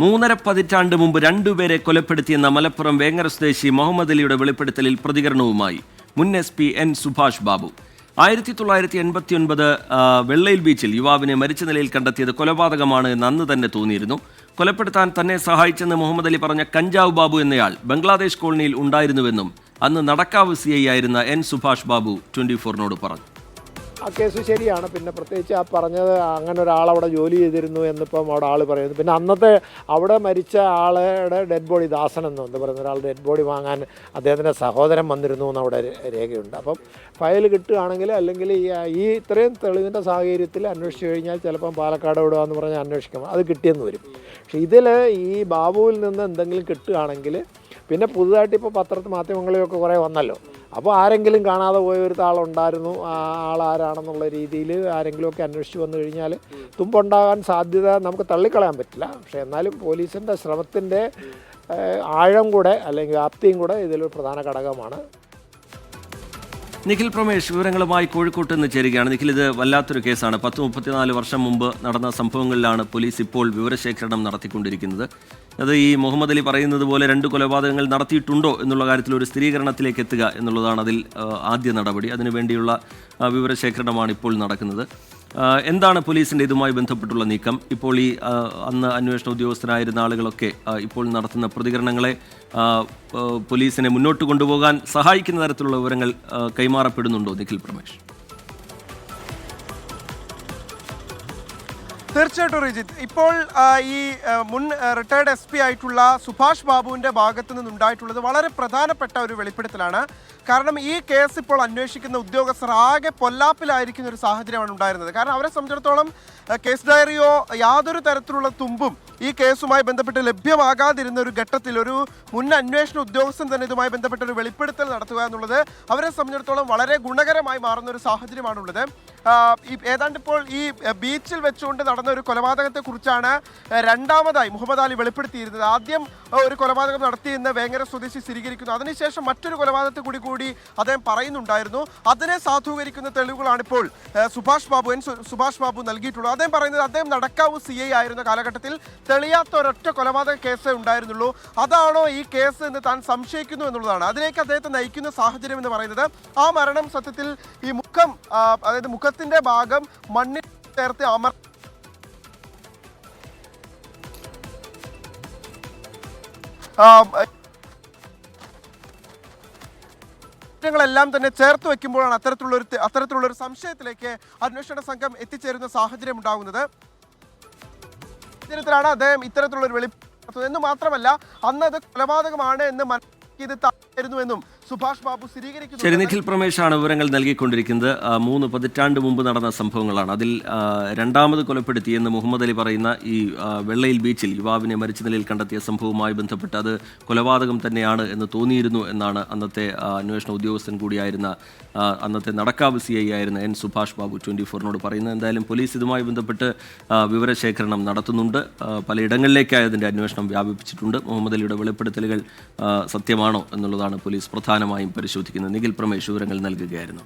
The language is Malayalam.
3.5 പതിറ്റാണ്ട് മുമ്പ് രണ്ടുപേരെ കൊലപ്പെടുത്തിയെന്ന മലപ്പുറം വേങ്ങര സ്വദേശി മുഹമ്മദ് അലിയുടെ വെളിപ്പെടുത്തലിൽ പ്രതികരണവുമായി മുൻ SP N സുഭാഷ് ബാബു. 1989 വെള്ളയിൽ ബീച്ചിൽ യുവാവിനെ മരിച്ച നിലയിൽ കണ്ടെത്തിയത് കൊലപാതകമാണ് എന്ന് അന്ന് തന്നെ തോന്നിയിരുന്നു. കൊലപ്പെടുത്താൻ തന്നെ സഹായിച്ചെന്ന് മുഹമ്മദ് അലി പറഞ്ഞ കഞ്ചാവ് ബാബു എന്നയാൾ ബംഗ്ലാദേശ് കോളനിയിൽ ഉണ്ടായിരുന്നുവെന്നും അന്ന് നടക്കാവ് CI ആയിരുന്ന N സുഭാഷ് ബാബു 24-നോട് പറഞ്ഞു. ആ കേസ് ശരിയാണ്. പിന്നെ പ്രത്യേകിച്ച് ആ പറഞ്ഞത് അങ്ങനെ ഒരാളവിടെ ജോലി ചെയ്തിരുന്നു എന്നിപ്പം അവിടെ ആൾ പറയുന്നു. പിന്നെ അന്നത്തെ അവിടെ മരിച്ച ആളുടെ ഡെഡ് ബോഡി ദാസൻ എന്ന് പറയുന്ന ഒരാളുടെ ഡെഡ് ബോഡി വാങ്ങാൻ അദ്ദേഹത്തിൻ്റെ സഹോദരൻ വന്നിരുന്നു എന്ന് അവിടെ രേഖയുണ്ട്. അപ്പം ഫയൽ കിട്ടുകയാണെങ്കിൽ അല്ലെങ്കിൽ ഈ ഇത്രയും തെളിവിൻ്റെ സാഹചര്യത്തിൽ അന്വേഷിച്ച് കഴിഞ്ഞാൽ ചിലപ്പം പാലക്കാട് വിടുകയെന്ന് പറഞ്ഞാൽ അന്വേഷിക്കാം, അത് കിട്ടിയെന്ന് വരും. പക്ഷേ ഇതിൽ ഈ ബാബുവിൽ നിന്ന് എന്തെങ്കിലും കിട്ടുകയാണെങ്കിൽ പിന്നെ പുതുതായിട്ട് ഇപ്പോൾ മാധ്യമങ്ങളിലൊക്കെ കുറേ വന്നല്ലോ. അപ്പോൾ ആരെങ്കിലും കാണാതെ പോയ ഒരു ആളുണ്ടായിരുന്നു, ആ ആളാരാണെന്നുള്ള രീതിയിൽ ആരെങ്കിലുമൊക്കെ അന്വേഷിച്ച് വന്നു കഴിഞ്ഞാൽ തുമ്പുണ്ടാകാൻ സാധ്യത നമുക്ക് തള്ളിക്കളയാൻ പറ്റില്ല. പക്ഷേ എന്നാലും പോലീസിൻ്റെ ശ്രമത്തിൻ്റെ ആഴം കൂടെ അല്ലെങ്കിൽ വ്യാപ്തിയും കൂടെ ഇതിലൊരു പ്രധാന ഘടകമാണ്. നിഖിൽ പ്രമേഷ് വിവരങ്ങളുമായി കോഴിക്കോട്ട് നിന്ന് ചേരുകയാണ്. നിഖിൽ, ഇത് വല്ലാത്തൊരു കേസാണ്. 34 വർഷം മുമ്പ് നടന്ന സംഭവങ്ങളിലാണ് പോലീസ് ഇപ്പോൾ വിവരശേഖരണം നടത്തിക്കൊണ്ടിരിക്കുന്നത്. അത് ഈ മുഹമ്മദ് അലി പറയുന്നത് പോലെ 2 കൊലപാതകങ്ങൾ നടത്തിയിട്ടുണ്ടോ എന്നുള്ള കാര്യത്തിൽ ഒരു സ്ഥിരീകരണത്തിലേക്ക് എത്തുക എന്നുള്ളതാണ് അതിൽ ആദ്യ നടപടി. അതിനുവേണ്ടിയുള്ള വിവരശേഖരണമാണ് ഇപ്പോൾ നടക്കുന്നത്. എന്താണ് പോലീസിൻ്റെ ഇതുമായി ബന്ധപ്പെട്ടുള്ള നീക്കം? ഇപ്പോൾ ഈ അന്ന് അന്വേഷണ ഉദ്യോഗസ്ഥരായിരുന്ന ആളുകളൊക്കെ ഇപ്പോൾ നടത്തുന്ന പ്രതികരണങ്ങളെ പോലീസിനെ മുന്നോട്ട് കൊണ്ടുപോകാൻ സഹായിക്കുന്ന തരത്തിലുള്ള വിവരങ്ങൾ കൈമാറപ്പെടുന്നുണ്ടോ നിഖിൽ പ്രമേഷ്? തീർച്ചയായിട്ടും റിജിത്ത്, ഇപ്പോൾ ഈ മുൻ റിട്ടയർഡ് SP ആയിട്ടുള്ള സുഭാഷ് ബാബുവിൻ്റെ ഭാഗത്തു നിന്നുണ്ടായിട്ടുള്ളത് വളരെ പ്രധാനപ്പെട്ട ഒരു വെളിപ്പെടുത്തലാണ്. കാരണം ഈ കേസ് ഇപ്പോൾ അന്വേഷിക്കുന്ന ഉദ്യോഗസ്ഥർ ആകെ പൊല്ലാപ്പിലായിരിക്കുന്ന ഒരു സാഹചര്യമാണ് ഉണ്ടായിരുന്നത്. കാരണം അവരെ സംബന്ധിച്ചിടത്തോളം കേസ് ഡയറിയോ യാതൊരു തരത്തിലുള്ള തുമ്പും ഈ കേസുമായി ബന്ധപ്പെട്ട് ലഭ്യമാകാതിരുന്ന ഒരു ഘട്ടത്തിൽ ഒരു മുൻ അന്വേഷണ ഉദ്യോഗസ്ഥൻ തന്നെ ഇതുമായി ബന്ധപ്പെട്ട ഒരു വെളിപ്പെടുത്തൽ നടത്തുക എന്നുള്ളത് അവരെ സംബന്ധിച്ചിടത്തോളം വളരെ ഗുണകരമായി മാറുന്ന ഒരു സാഹചര്യമാണുള്ളത്. ഏതാണ്ട് ഇപ്പോൾ ഈ ബീച്ചിൽ വെച്ചുകൊണ്ട് നടന്ന ഒരു കൊലപാതകത്തെക്കുറിച്ചാണ് രണ്ടാമതായി മുഹമ്മദ് അലി വെളിപ്പെടുത്തിയിരുന്നത്. ആദ്യം ഒരു കൊലപാതകം നടത്തിയെന്ന് വേങ്ങര സ്വദേശി സ്ഥിരീകരിക്കുന്നു. അതിനുശേഷം മറ്റൊരു കൊലപാതകത്തെ കൂടി അദ്ദേഹം പറയുന്നുണ്ടായിരുന്നു. അതിനെ സാധൂകരിക്കുന്ന തെളിവുകളാണ് ഇപ്പോൾ സുഭാഷ് ബാബു നൽകിയിട്ടുള്ളത്. അദ്ദേഹം പറയുന്നത് അദ്ദേഹം നടക്കാവ് CI ആയിരുന്ന കാലഘട്ടത്തിൽ തെളിയാത്ത ഒരൊറ്റ കൊലപാതക കേസേ ഉണ്ടായിരുന്നുള്ളൂ. അതാണോ ഈ കേസ് എന്ന് താൻ സംശയിക്കുന്നു എന്നുള്ളതാണ്. അതിലേക്ക് അദ്ദേഹത്തെ നയിക്കുന്ന സാഹചര്യം എന്ന് പറയുന്നത് ആ മരണം സത്യത്തിൽ ഈ മുഖം, അതായത് മുഖത്തിന്റെ ഭാഗം മണ്ണിൽ ചേർത്ത് െല്ലാം തന്നെ ചേർത്ത് വെക്കുമ്പോഴാണ് അത്തരത്തിലുള്ള ഒരു സംശയത്തിലേക്ക് അന്വേഷണ സംഘം എത്തിച്ചേരുന്ന സാഹചര്യം ഉണ്ടാകുന്നത്. ഇത്തരത്തിലാണ് അദ്ദേഹം ഇത്തരത്തിലുള്ള ഒരു വെളിപ്പെടുത്തുന്നത് എന്ന് മാത്രമല്ല അന്ന് അത് കൊലപാതകമാണ് എന്ന് മനസ്സിലാക്കിയത് തായിരുന്നുവെന്നും സുഭാഷ് ബാബു സ്ഥിരീകരിക്കുന്നു. ശരി, നിഖിൽ പ്രമേഷാണ് വിവരങ്ങൾ നൽകിക്കൊണ്ടിരിക്കുന്നത്. 3 പതിറ്റാണ്ട് മുമ്പ് നടന്ന സംഭവങ്ങളാണ്. അതിൽ രണ്ടാമത് കൊലപ്പെടുത്തിയെന്ന് മുഹമ്മദ് അലി പറയുന്ന ഈ വെള്ളയിൽ ബീച്ചിൽ യുവാവിനെ മരിച്ച നിലയിൽ കണ്ടെത്തിയ സംഭവവുമായി ബന്ധപ്പെട്ട് അത് കൊലപാതകം തന്നെയാണ് എന്ന് തോന്നിയിരുന്നു എന്നാണ് അന്നത്തെ അന്വേഷണ ഉദ്യോഗസ്ഥൻ കൂടിയായിരുന്ന അന്നത്തെ നടക്കാവ് CI ആയിരുന്ന N സുഭാഷ് ബാബു 24-നോട് പറയുന്നത്. എന്തായാലും പോലീസ് ഇതുമായി ബന്ധപ്പെട്ട് വിവരശേഖരണം നടത്തുന്നുണ്ട്. പലയിടങ്ങളിലേക്കായി അതിൻ്റെ അന്വേഷണം വ്യാപിപ്പിച്ചിട്ടുണ്ട്. മുഹമ്മദ് അലിയുടെ വെളിപ്പെടുത്തലുകൾ സത്യമാണോ എന്നുള്ളതാണ് പോലീസ് പ്രധാനമായും പരിശോധിക്കുന്നത്. നിഖിൽ പ്രമേഷ് വിവരങ്ങൾ നൽകുകയായിരുന്നു.